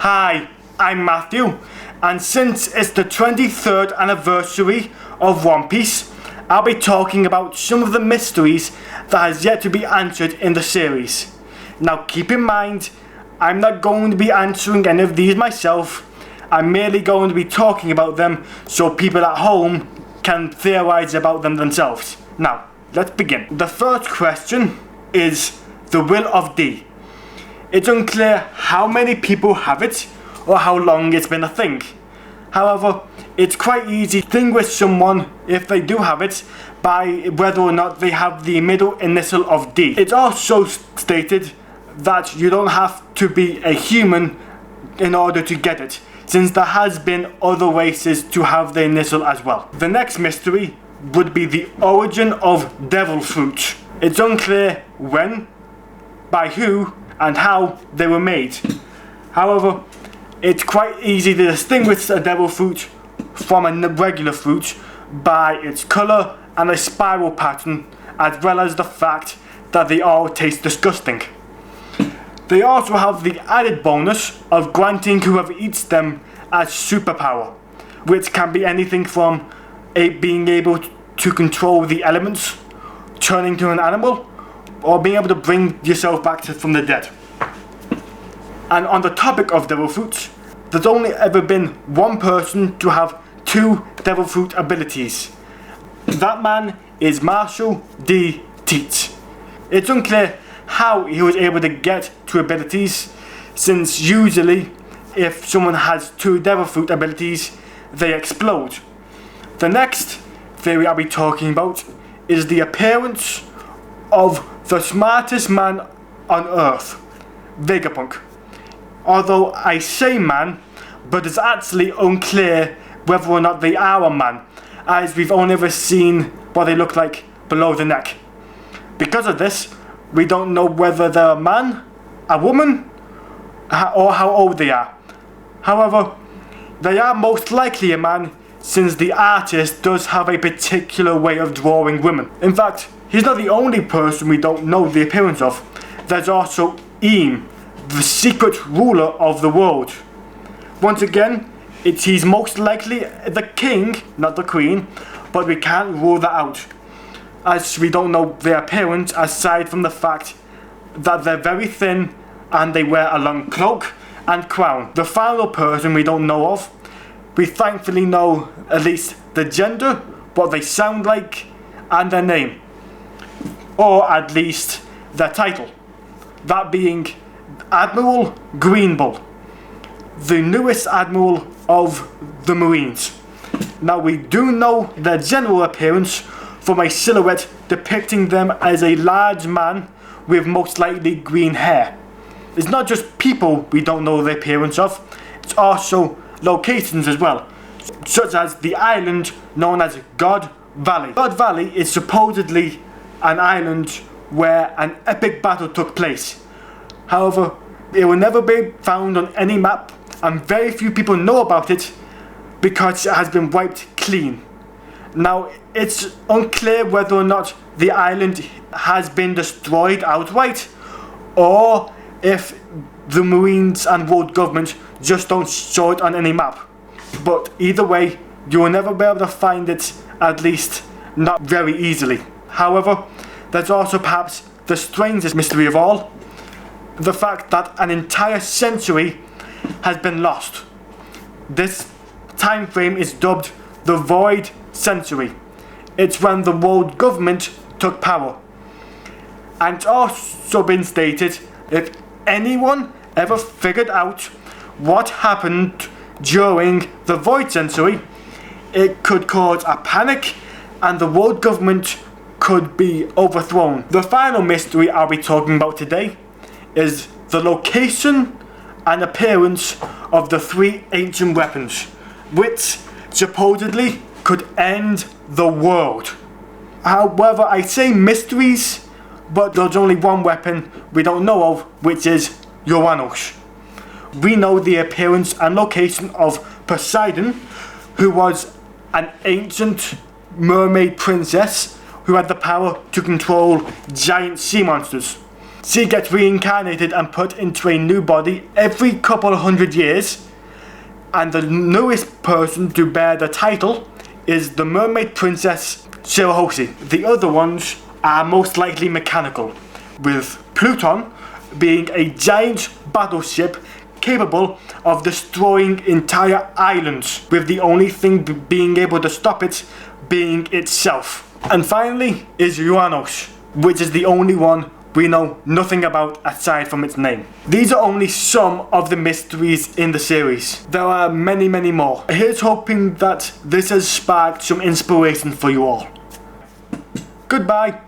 Hi, I'm Matthew, and since it's the 23rd anniversary of One Piece, I'll be talking about some of the mysteries that has yet to be answered in the series. Now keep in mind, I'm not going to be answering any of these myself. I'm merely going to be talking about them so people at home can theorize about them themselves. Now, let's begin. The first question is the Will of D. It's unclear how many people have it or how long it's been a thing. However, it's quite easy to distinguish someone if they do have it by whether or not they have the middle initial of D. It's also stated that you don't have to be a human in order to get it, since there has been other races to have the initial as well. The next mystery would be the origin of devil fruit. It's unclear when, by who, and how they were made. However, it's quite easy to distinguish a devil fruit from a regular fruit by its colour and a spiral pattern, as well as the fact that they all taste disgusting. They also have the added bonus of granting whoever eats them a superpower, which can be anything from being able to control the elements, turning to an animal, or being able to bring yourself back from the dead. And on the topic of devil fruits, there's only ever been one person to have two devil fruit abilities. That man is Marshall D. Teach. It's unclear how he was able to get two abilities, since usually if someone has two devil fruit abilities, they explode. The next theory I'll be talking about is the appearance of the smartest man on Earth, Vegapunk. Although I say man, but it's actually unclear whether or not they are a man, as we've only ever seen what they look like below the neck. Because of this, we don't know whether they're a man, a woman, or how old they are. However, they are most likely a man, since the artist does have a particular way of drawing women. In fact, he's not the only person we don't know the appearance of. There's also Eam, the secret ruler of the world. Once again, he's most likely the king, not the queen, but we can't rule that out, as we don't know their appearance aside from the fact that they're very thin and they wear a long cloak and crown. The final person we don't know of, we thankfully know at least the gender, what they sound like, and their name, or at least their title, that being Admiral Greenbull, the newest admiral of the Marines. Now we do know their general appearance from a silhouette depicting them as a large man with most likely green hair. It's not just people we don't know the appearance of, it's also locations as well, such as the island known as God Valley. God Valley is supposedly an island where an epic battle took place. However, it will never be found on any map, and very few people know about it because it has been wiped clean. Now, it's unclear whether or not the island has been destroyed outright, or if the Marines and world government just don't show it on any map. But either way, you will never be able to find it, at least not very easily. However, there's also perhaps the strangest mystery of all, the fact that an entire century has been lost. This time frame is dubbed the Void Century. It's when the world government took power. And it's also been stated, if anyone ever figured out what happened during the Void Century, it could cause a panic and the world government could be overthrown. The final mystery I'll be talking about today is the location and appearance of the three ancient weapons, which supposedly could end the world. However, I say mysteries, but there's only one weapon we don't know of, which is Uranus. We know the appearance and location of Poseidon, who was an ancient mermaid princess who had the power to control giant sea monsters. She gets reincarnated and put into a new body every couple of 100 years. And the newest person to bear the title is the Mermaid Princess Shirahoshi. The other ones are most likely mechanical, with Pluton being a giant battleship capable of destroying entire islands, with the only thing being able to stop it being itself. And finally is Uranus, which is the only one we know nothing about aside from its name. These are only some of the mysteries in the series. There are many, many more. Here's hoping that this has sparked some inspiration for you all. Goodbye.